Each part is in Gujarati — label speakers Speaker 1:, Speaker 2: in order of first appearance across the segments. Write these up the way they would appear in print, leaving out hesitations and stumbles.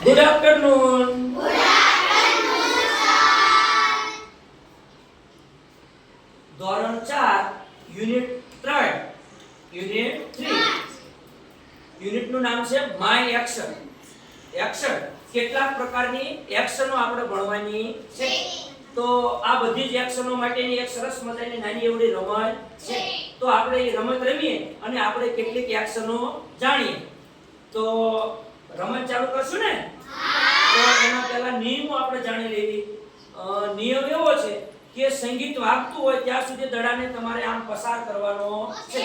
Speaker 1: Good afternoon. ધોરણ 4 યુનિટ 3 યુનિટ 3 યુનિટનું નામ છે માય એક્શન. એક્શન કેટલાક પ્રકારની એક્શનો આપણે ભણવાની છે. તો આ બધી જ એક્શનો માટેની એક સરસ મજાની નાની એવડી રમત છે. તો આપણે એ રમત રમીએ અને આપણે કેટલીક એક્શનો જાણીએ. તો રમત ચાલુ કરશું ને? તો એના પહેલા નિયમો આપણે જાણી લેવી. નિયમ એવો છે કે સંગીત વાગતું હોય ત્યાં સુધી દડાને તમારે આમ પસાર કરવાનો છે.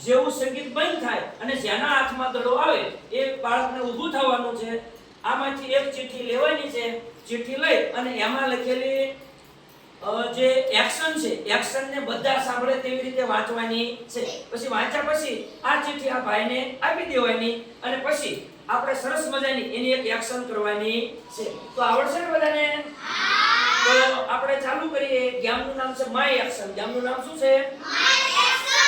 Speaker 1: જેવું સંગીત બંધ થાય અને જેના હાથમાં દડો આવે એ બાળકને ઊભું થવાનું છે. આમાંથી એક ચિઠ્ઠી લેવાની છે. ચિઠ્ઠી લઈ અને એમાં લખેલી જે એક્શન છે એક્શનને બધા સાંભળે તેવી રીતે વાંચવાની છે. પછી વાંચ્યા પછી આ ચિઠ્ઠી આ ભાઈને આપી દેવાની અને પછી આપણે સરસ મજાની એની એક એક્શન કરવાની છે. તો આવડશે ને બધાને? તો આપણે ચાલુ કરીએ. ગેમનું નામ છે માય એક્શન. ગેમનું નામ શું છે? My action.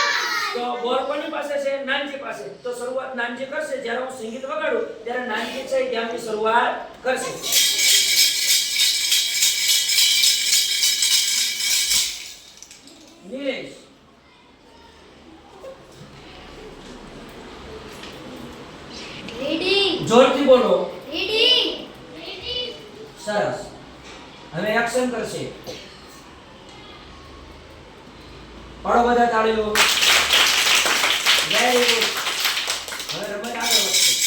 Speaker 1: તો બોલ કોની પાસે છે? નાનજી પાસે. તો શરૂઆત નાનજી કરશે. જ્યારે હું સંગીત વગાડું ત્યારે નાનજી છે ગેમની શરૂઆત કરશે. નીલેશ
Speaker 2: રીડિંગ.
Speaker 1: જોરથી બોલો.
Speaker 2: રીડિંગ.
Speaker 1: સરસ. હવે એક્શન કરશે. પાડો બધા તાળીઓ. Very good. હવે રમત આગળ વધશે.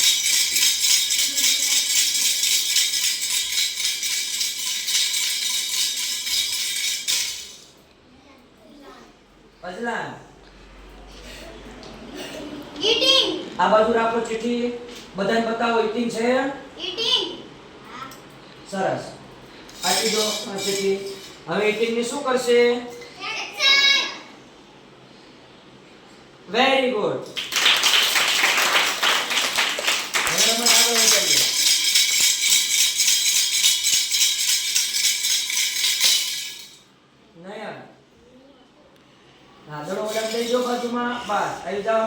Speaker 1: અજલા
Speaker 2: ઈટિંગ.
Speaker 1: આ બાજુ રાખો ચિઠ્ઠી. બધાને બતાવો ઈટિંગ છે.
Speaker 2: ઈટિંગ.
Speaker 1: સરસ. આપી દો આ ચિઠ્ઠી. હવે ઈટિંગ ની શું કરશે?
Speaker 2: એક્શન.
Speaker 1: Very good. હવે રમત આગળ વધારીએ. નયન હા, દડો વડામ લઈ જાઓ બાજુમાં. બસ આવી જાઓ.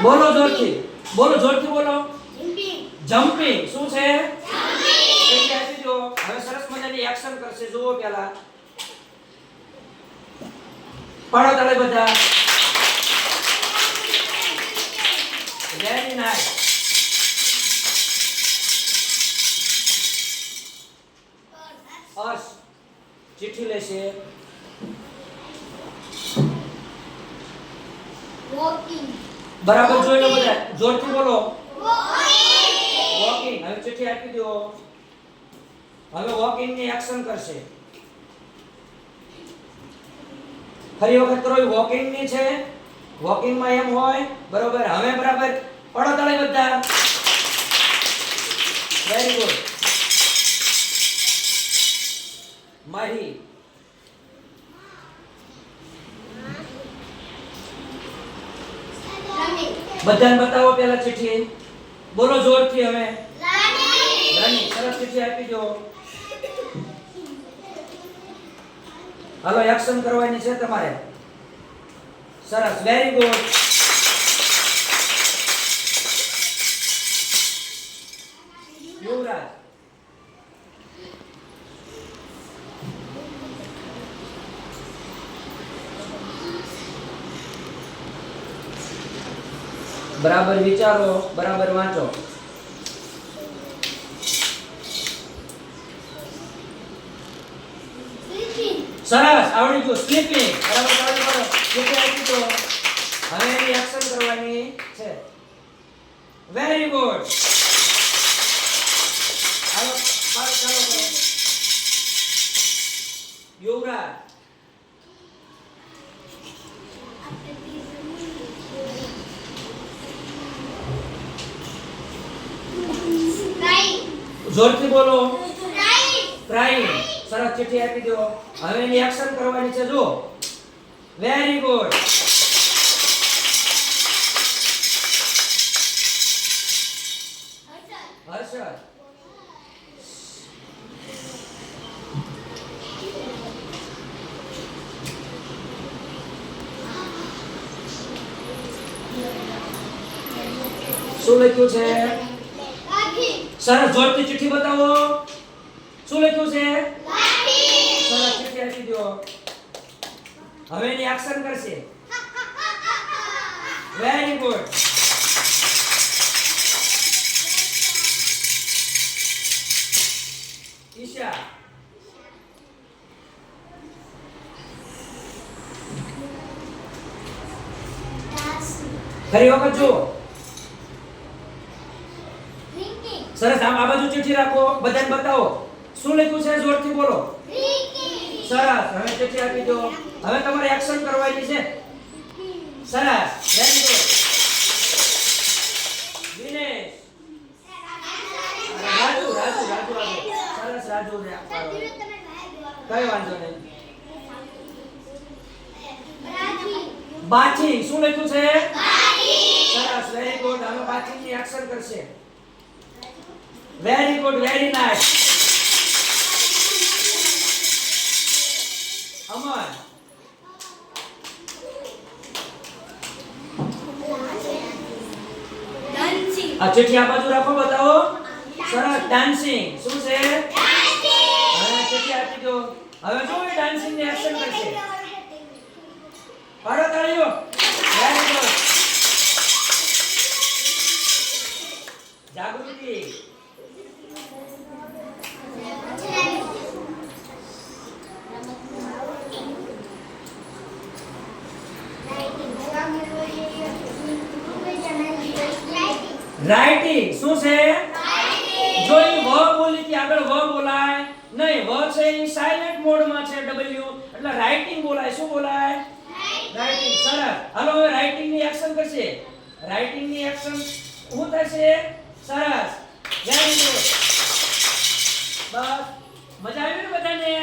Speaker 1: બોલો જોરથી. બોલો જોરથી બોલો.
Speaker 2: જમ્પિંગ.
Speaker 1: જમ્પિંગ શું છે?
Speaker 2: જમ્પિંગ.
Speaker 1: એટલે આપી દો. હવે સરસ મજાની એક્શન કરશે. જુઓ પહેલા. પાડો તાળે બધા. Very nice. હર્ષ ચિઠ્ઠી લેશે.
Speaker 2: વોકિંગ.
Speaker 1: બરાબર જોઈ લો બધા. જોરથી બોલો.
Speaker 2: વોકિંગ.
Speaker 1: વોકિંગ. હવે ચિઠ્ઠી આપી દો. હવે વોકિંગ ની એક્શન કરશે. ફરી વખત કરો. વોકિંગ ની છે. વોકિંગ માં એમ હોય બરોબર. હવે બરાબર પડો તાળે બધા. Very good. માહી
Speaker 2: રનિંગ.
Speaker 1: બધાને બતાવો પહેલા ચિઠ્ઠી. બોલો જોરથી. હવે
Speaker 2: રનિંગ.
Speaker 1: રાની સરસ ચિઠ્ઠી આપી દો. હાલો એક્શન કરવાની છે તમારે. સરસ. Very good. યુવરાજ બરાબર વિચારો. બરાબર વાંચો.
Speaker 2: સ્લીપિંગ.
Speaker 1: સરસ. આવડી ગયું. સ્લીપિંગ. બરાબર ચાલુ કરો. ચિઠ્ઠી આપી દો. હવે એની એક્શન કરવાની છે. Very good. હાલો પાસ ચાલો કરો. યુવરાજ
Speaker 2: રાઈટ.
Speaker 1: જોરથી બોલો.
Speaker 2: રાઈટ.
Speaker 1: ક્રાઇમ. સરસ ચિઠ્ઠી આપી દો. હવે એની એક્શન કરવાની છે. જો વેરી ગુડ. હર્ષદ શું લખ્યું છે?
Speaker 2: લાઠી
Speaker 1: સરસ, જોરથી ચિઠ્ઠી બતાવો. શું લખ્યું છે?
Speaker 2: લાઠી
Speaker 1: સરસ, ચિઠ્ઠી આપી દો. હવે એની એક્શન કરશે. Very good. ઈશા ફરી વખત જુઓ.
Speaker 2: ડ્રિંકિંગ
Speaker 1: સરસ, આમ આ બાજુ ચિઠ્ઠી રાખો, બધાને બતાવો. શું લખ્યું છે? જોરથી બોલો.
Speaker 2: ડ્રિંકિંગ
Speaker 1: સરસ, હવે ચિઠ્ઠી આપી દો. હવે તમારે એક્શન કરવાની છે. સરસ, વેરી ગુડ. દિનેશ, રાજુ રાજુ રાજુ આવે. સરસ, રાજુ ને આપવાનો. કઈ વાંધો નહીં. બાચી, શું લખ્યું છે? સરસ, વેરી ગુડ. હવે બાચી ની એક્શન કરશે. Very good, very nice. Amar, આ ચિઠ્ઠી આ બાજુ રાખો, બતાવો. સરસ, ડાન્સિંગ. શું છે? હવે ચિઠ્ઠી આપી દો. હવે જો એ ડાન્સિંગ ની એક્શન કરશે. પાડો તાળીઓ. Very good. જાગૃતિ, રાઇટિંગ. શું છે? જો એ વ બોલી થી આગળ વ બોલાય નહીં. વ છે એ સાયલેન્ટ મોડમાં છે, ડબલ્યુ, એટલે રાઇટિંગ બોલાય. શું બોલાય? રાઇટિંગ. સરસ, હાલો હવે રાઇટિંગ ની એક્શન કરશે. રાઇટિંગ ની એક્શન શું થશે? સરસ, વેરી ગુડ. બસ, મજા આવી ને બધાને?